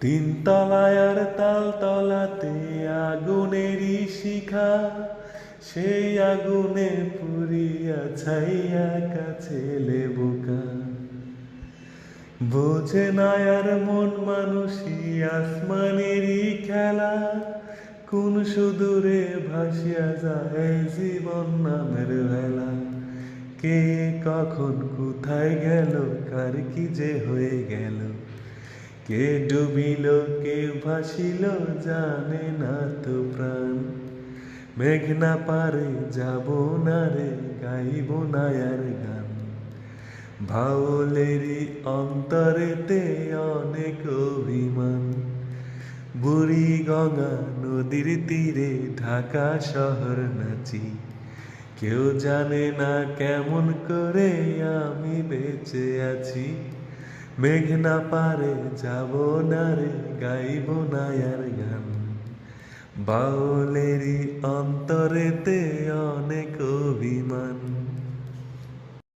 তিনতলায় আর তালতলাতে আগুনেরই শিখা, সেই আগুনে পুরিয়া ছাইয়া কাছে বোকা। বোঝে না আর মন মানুষই আসমানেরই খেলা, কোন সুদূরে ভাসিয়া যায় জীবন নামের ভেলা। কে কখন কোথায় গেল, কার কি যে হয়ে গেল, কে ডুবিল কে ভাসিল জানে না তো প্রাণ। মেঘ না পারে যাব না রে, গাইব না আর গান। ভাওলেরই অন্তরেতে অনেক অভিমান। বুড়ি গঙ্গা নদীর তীরে ঢাকা শহর নাচি, কেউ জানে না কেমন করে আমি বেঁচে আছি। মেঘ না পারে যাব না রে, গাইব না আর গান। বাউলেরই অন্তরেতে অনেক